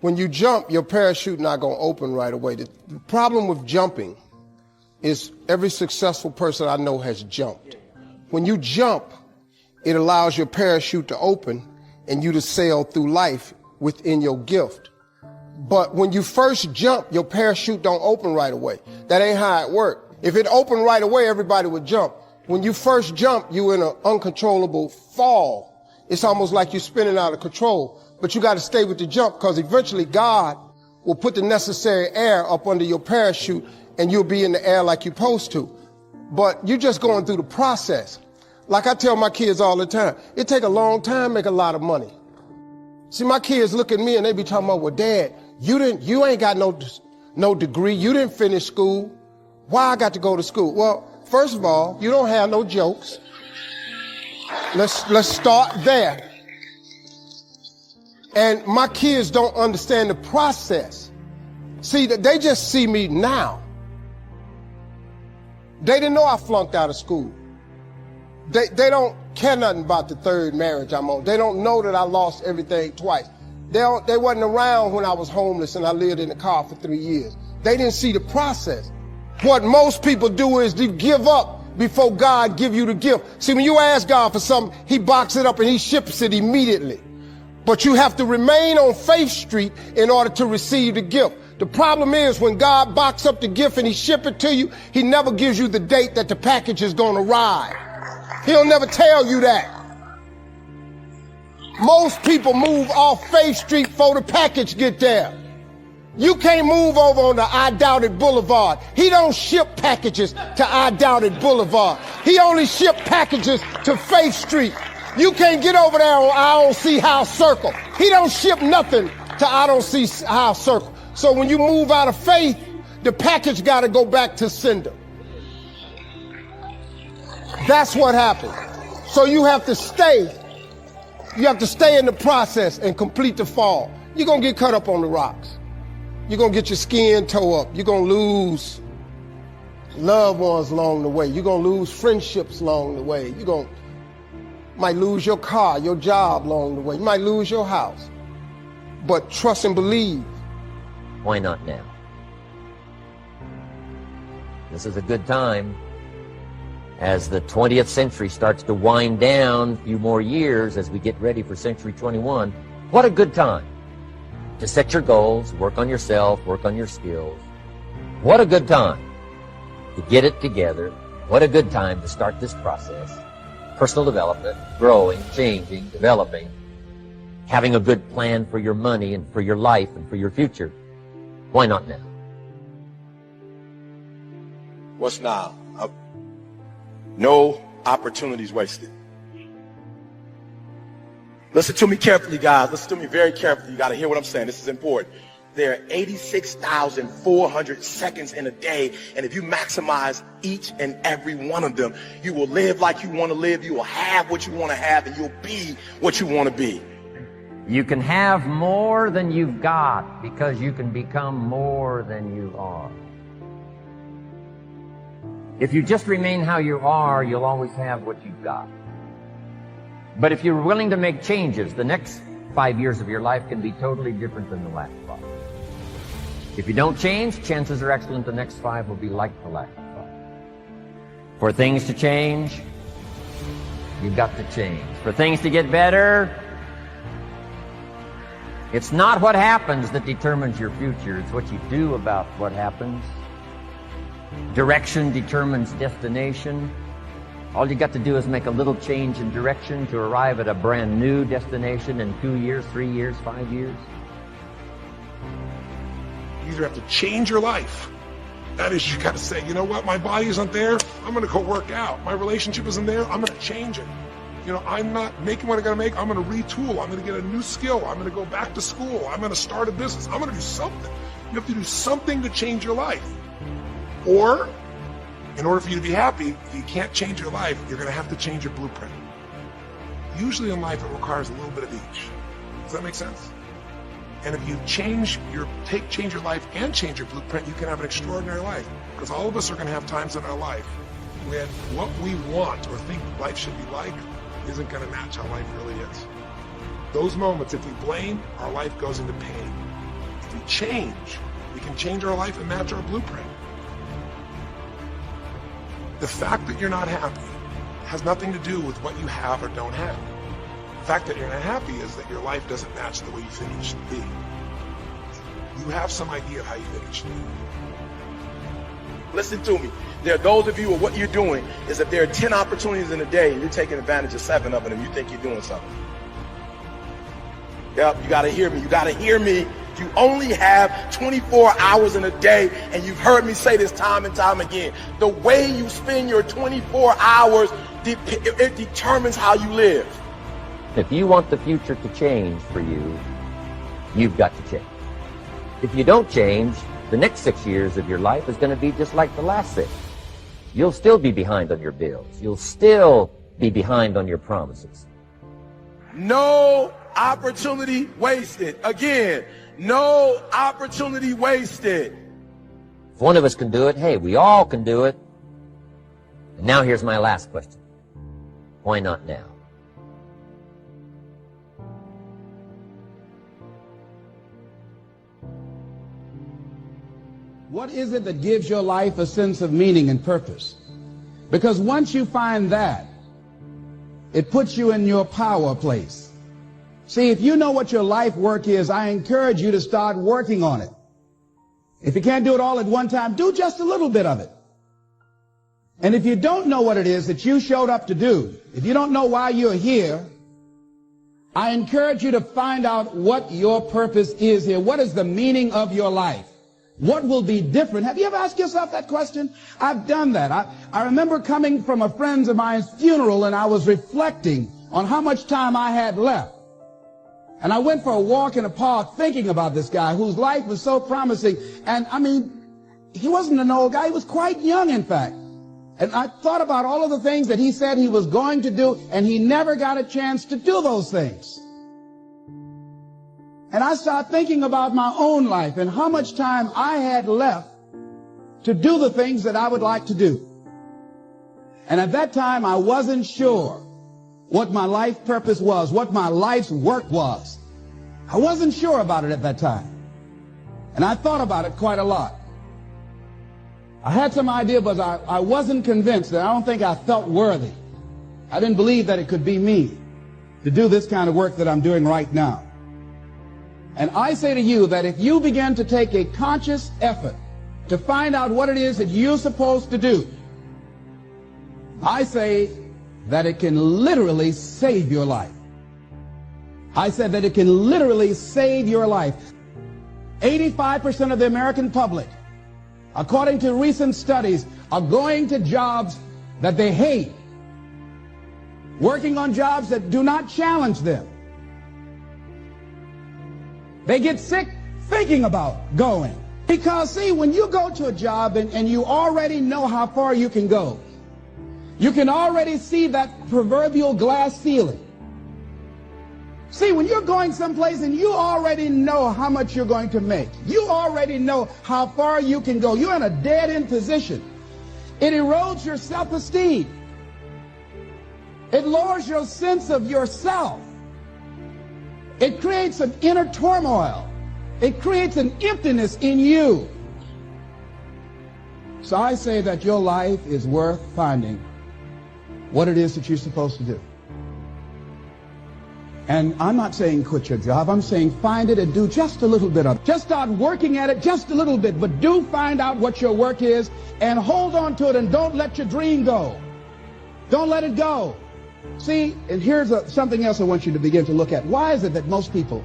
When you jump, your parachute not going to open right away. The problem with jumping is every successful person I know has jumped. When you jump, it allows your parachute to open and you to sail through life within your gift. But when you first jump, your parachute don't open right away. That ain't how it works. If it opened right away, everybody would jump. When you first jump, you're in an uncontrollable fall. It's almost like you're spinning out of control. But you got to stay with the jump, because eventually God will put the necessary air up under your parachute and you'll be in the air like you're supposed to. But you're just going through the process. Like I tell my kids all the time, it take a long time to make a lot of money. See, my kids look at me and they be talking about, well, Dad, you ain't got no degree. You didn't finish school. Why I got to go to school? Well, first of all, you don't have no jokes. Let's start there. And my kids don't understand the process. See, they just see me now. They didn't know I flunked out of school. They don't care nothing about the third marriage I'm on. They don't know that I lost everything twice. They wasn't around when I was homeless and I lived in a car for 3 years. They didn't see the process. What most people do is they give up before God give you the gift. See, when you ask God for something, he boxes it up and he ships it immediately. But you have to remain on Faith Street in order to receive the gift. The problem is when God boxes up the gift and he ship it to you, he never gives you the date that the package is going to arrive. He'll never tell you that. Most people move off Faith Street before the package get there. You can't move over on the I Doubt It Boulevard. He don't ship packages to I Doubt It Boulevard. He only ship packages to Faith Street. You can't get over there on I Don't See How Circle. He don't ship nothing to I Don't See How Circle. So when you move out of faith, the package got to go back to sender. That's what happened. So you have to stay. You have to stay in the process and complete the fall. You're going to get cut up on the rocks. You're going to get your skin toe up. You're going to lose loved ones along the way. You're going to lose friendships along the way. Might lose your car, your job along the way. You might lose your house. But trust and believe. Why not now? This is a good time. As the 20th century starts to wind down a few more years as we get ready for century 21, what a good time to set your goals, work on yourself, work on your skills. What a good time to get it together. What a good time to start this process. Personal development, growing, changing, developing, having a good plan for your money and for your life and for your future. Why not now? What's now? No opportunities wasted. Listen to me carefully, guys. Listen to me very carefully. You got to hear what I'm saying. This is important. There are 86,400 seconds in a day, and if you maximize each and every one of them, you will live like you want to live, you will have what you want to have, and you'll be what you want to be. You can have more than you've got because you can become more than you are. If you just remain how you are, you'll always have what you've got. But if you're willing to make changes, the next 5 years of your life can be totally different than the last 5. If you don't change, chances are excellent the next 5 will be like the last 5. For things to change, you've got to change. For things to get better, it's not what happens that determines your future. It's what you do about what happens. Direction determines destination. All you got to do is make a little change in direction to arrive at a brand new destination in 2 years, 3 years, 5 years. You either have to change your life. That is, you got to say, you know what, my body isn't there, I'm going to go work out. My relationship isn't there, I'm going to change it. You know, I'm not making what I got to make, I'm going to retool, I'm going to get a new skill, I'm going to go back to school, I'm going to start a business, I'm going to do something. You have to do something to change your life. Or, in order for you to be happy, if you can't change your life, you're going to have to change your blueprint. Usually in life, it requires a little bit of each. Does that make sense? And if you change your life and change your blueprint, you can have an extraordinary life. Because all of us are going to have times in our life when what we want or think life should be like isn't going to match how life really is. Those moments, if we blame, our life goes into pain. we change, we can change our life and match our blueprint. The fact that you're not happy has nothing to do with what you have or don't have. The fact that you're not happy is that your life doesn't match the way you think it should be. You have some idea of how you think it should be. Listen to me. There are those of you who what you're doing is that there are 10 opportunities in a day and you're taking advantage of 7 of them and you think you're doing something. Yep, you gotta hear me. You gotta hear me. You only have 24 hours in a day, and you've heard me say this time and time again. The way you spend your 24 hours, it determines how you live. If you want the future to change for you, you've got to change. If you don't change, the next 6 years of your life is going to be just like the last 6. You'll still be behind on your bills. You'll still be behind on your promises. No opportunity wasted. Again, no opportunity wasted. If one of us can do it, hey, we all can do it. And now here's my last question. Why not now? What is it that gives your life a sense of meaning and purpose? Because once you find that, it puts you in your power place. See, if you know what your life work is, I encourage you to start working on it. If you can't do it all at one time, do just a little bit of it. And if you don't know what it is that you showed up to do, if you don't know why you're here, I encourage you to find out what your purpose is here. What is the meaning of your life? What will be different? Have you ever asked yourself that question? I've done that. I remember coming from a friend of mine's funeral and I was reflecting on how much time I had left. And I went for a walk in a park thinking about this guy whose life was so promising. And I mean, he wasn't an old guy. He was quite young, in fact. And I thought about all of the things that he said he was going to do, and he never got a chance to do those things. And I started thinking about my own life and how much time I had left to do the things that I would like to do. And at that time, I wasn't sure what my life purpose was, what my life's work was. I wasn't sure about it at that time. And I thought about it quite a lot. I had some idea, but I wasn't convinced, and I don't think I felt worthy. I didn't believe that it could be me to do this kind of work that I'm doing right now. And I say to you that if you begin to take a conscious effort to find out what it is that you're supposed to do, I say that it can literally save your life. I said that it can literally save your life. 85% of the American public, according to recent studies, are going to jobs that they hate, working on jobs that do not challenge them. They get sick thinking about going. Because, see, when you go to a job and you already know how far you can go, you can already see that proverbial glass ceiling. See, when you're going someplace and you already know how much you're going to make, you already know how far you can go, you're in a dead-end position. It erodes your self-esteem. It lowers your sense of yourself. It creates an inner turmoil. It creates an emptiness in you. So I say that your life is worth finding what it is that you're supposed to do. And I'm not saying quit your job. I'm saying find it and do just a little bit of it. Just start working at it just a little bit, but do find out what your work is and hold on to it and don't let your dream go. Don't let it go. See, and here's something else I want you to begin to look at. Why is it that most people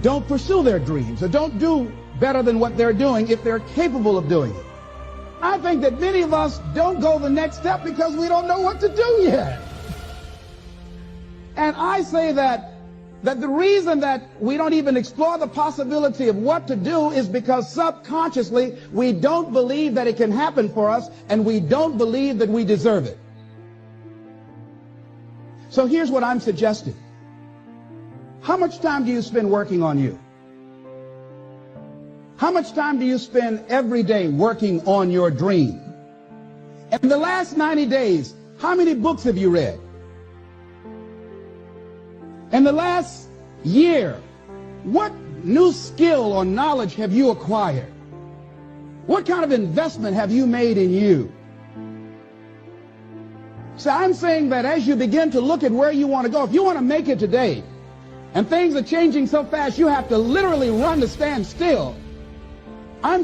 don't pursue their dreams or don't do better than what they're doing if they're capable of doing it? I think that many of us don't go the next step because we don't know what to do yet. And I say that the reason that we don't even explore the possibility of what to do is because subconsciously we don't believe that it can happen for us, and we don't believe that we deserve it. So here's what I'm suggesting. How much time do you spend working on you? How much time do you spend every day working on your dream? In the last 90 days, how many books have you read? In the last year, what new skill or knowledge have you acquired? What kind of investment have you made in you? So I'm saying that as you begin to look at where you want to go, if you want to make it today, and things are changing so fast, you have to literally run to stand still. I'm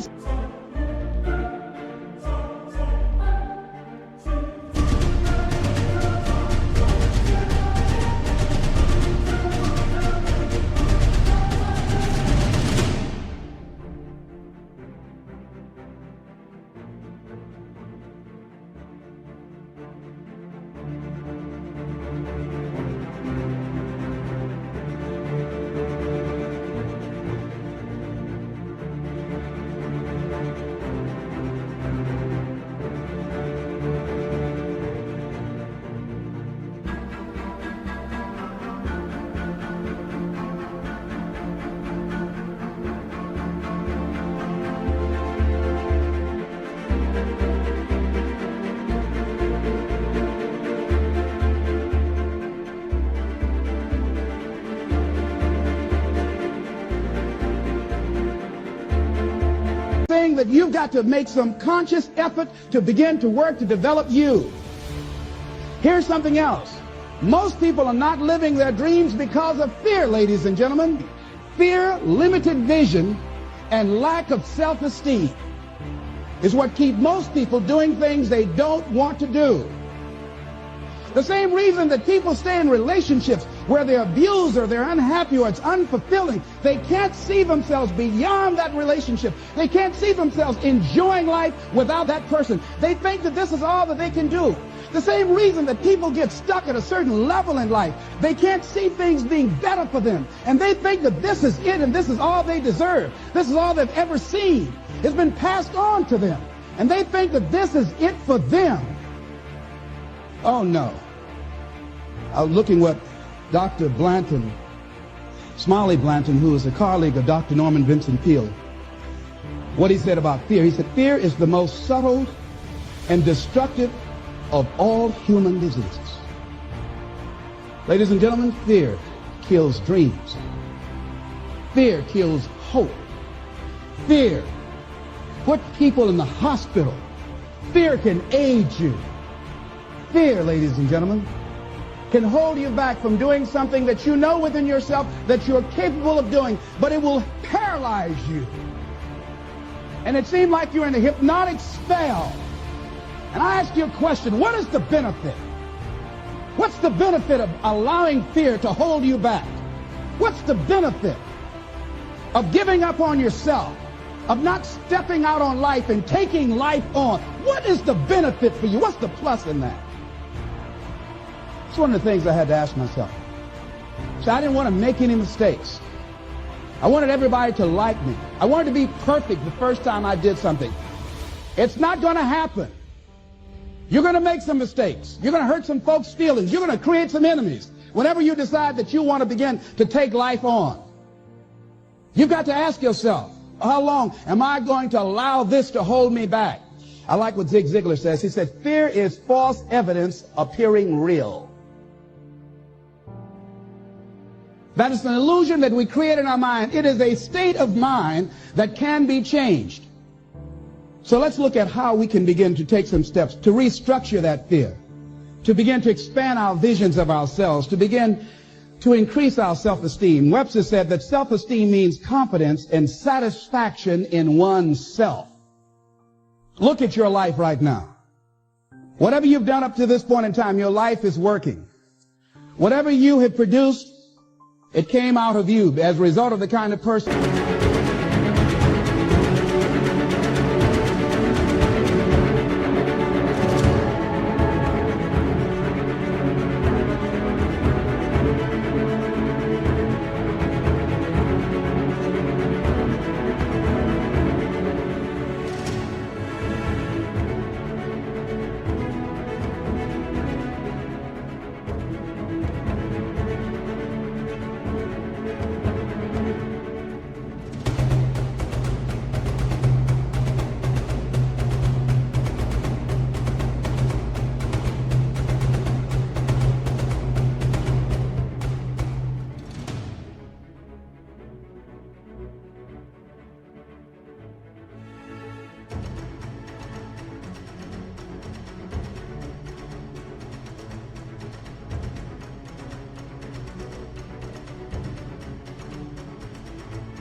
saying that you've got to make some conscious effort to begin to work to develop you. Here's something else. Most people are not living their dreams because of fear, ladies and gentlemen. Fear, limited vision, and lack of self-esteem is what keep most people doing things they don't want to do. The same reason that people stay in relationships where they're abused or they're unhappy or it's unfulfilling. They can't see themselves beyond that relationship. They can't see themselves enjoying life without that person. They think that this is all that they can do. The same reason that people get stuck at a certain level in life. They can't see things being better for them. And they think that this is it and this is all they deserve. This is all they've ever seen. It's been passed on to them. And they think that this is it for them. Oh no. I was looking what Dr. Blanton, Smiley Blanton, who is a colleague of Dr. Norman Vincent Peale, what he said about fear. He said, fear is the most subtle and destructive of all human diseases. Ladies and gentlemen, fear kills dreams. Fear kills hope. Fear puts people in the hospital. Fear can age you. Fear, ladies and gentlemen, can hold you back from doing something that you know within yourself that you're capable of doing, but it will paralyze you. And it seems like you're in a hypnotic spell. And I ask you a question, what is the benefit? What's the benefit of allowing fear to hold you back? What's the benefit of giving up on yourself, of not stepping out on life and taking life on? What is the benefit for you? What's the plus in that? It's one of the things I had to ask myself. So I didn't want to make any mistakes. I wanted everybody to like me. I wanted to be perfect the first time I did something. It's not going to happen. You're going to make some mistakes. You're going to hurt some folks' feelings. You're going to create some enemies whenever you decide that you want to begin to take life on. You've got to ask yourself, how long am I going to allow this to hold me back? I like what Zig Ziglar says. He said, fear is false evidence appearing real. That is an illusion that we create in our mind. It is a state of mind that can be changed. So let's look at how we can begin to take some steps to restructure that fear, to begin to expand our visions of ourselves, to begin to increase our self-esteem. Webster said that self-esteem means confidence and satisfaction in oneself. Look at your life right now. Whatever you've done up to this point in time, your life is working. Whatever you have produced, it came out of you as a result of the kind of person.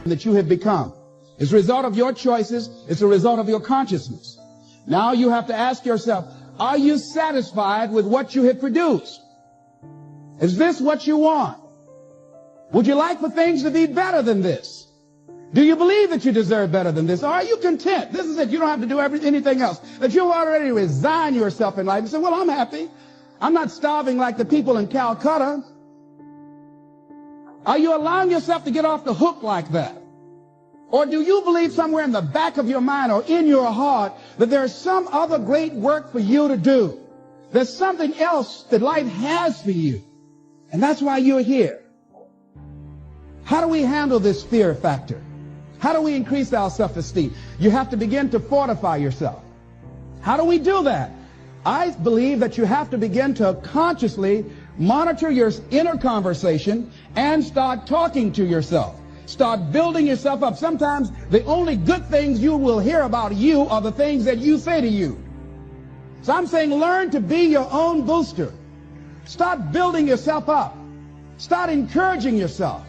that you have become. It's a result of your choices. It's a result of your consciousness. Now you have to ask yourself, are you satisfied with what you have produced? Is this what you want? Would you like for things to be better than this? Do you believe that you deserve better than this? Or are you content? This is it. You don't have to do anything else. That you've already resigned yourself in life and say, well, I'm happy. I'm not starving like the people in Calcutta. Are you allowing yourself to get off the hook like that? Or do you believe somewhere in the back of your mind or in your heart that there's some other great work for you to do? There's something else that life has for you. And that's why you're here. How do we handle this fear factor? How do we increase our self-esteem? You have to begin to fortify yourself. How do we do that? I believe that you have to begin to consciously monitor your inner conversation and start talking to yourself. Start building yourself up. Sometimes the only good things you will hear about you are the things that you say to you. So I'm saying learn to be your own booster. Start building yourself up. Start encouraging yourself.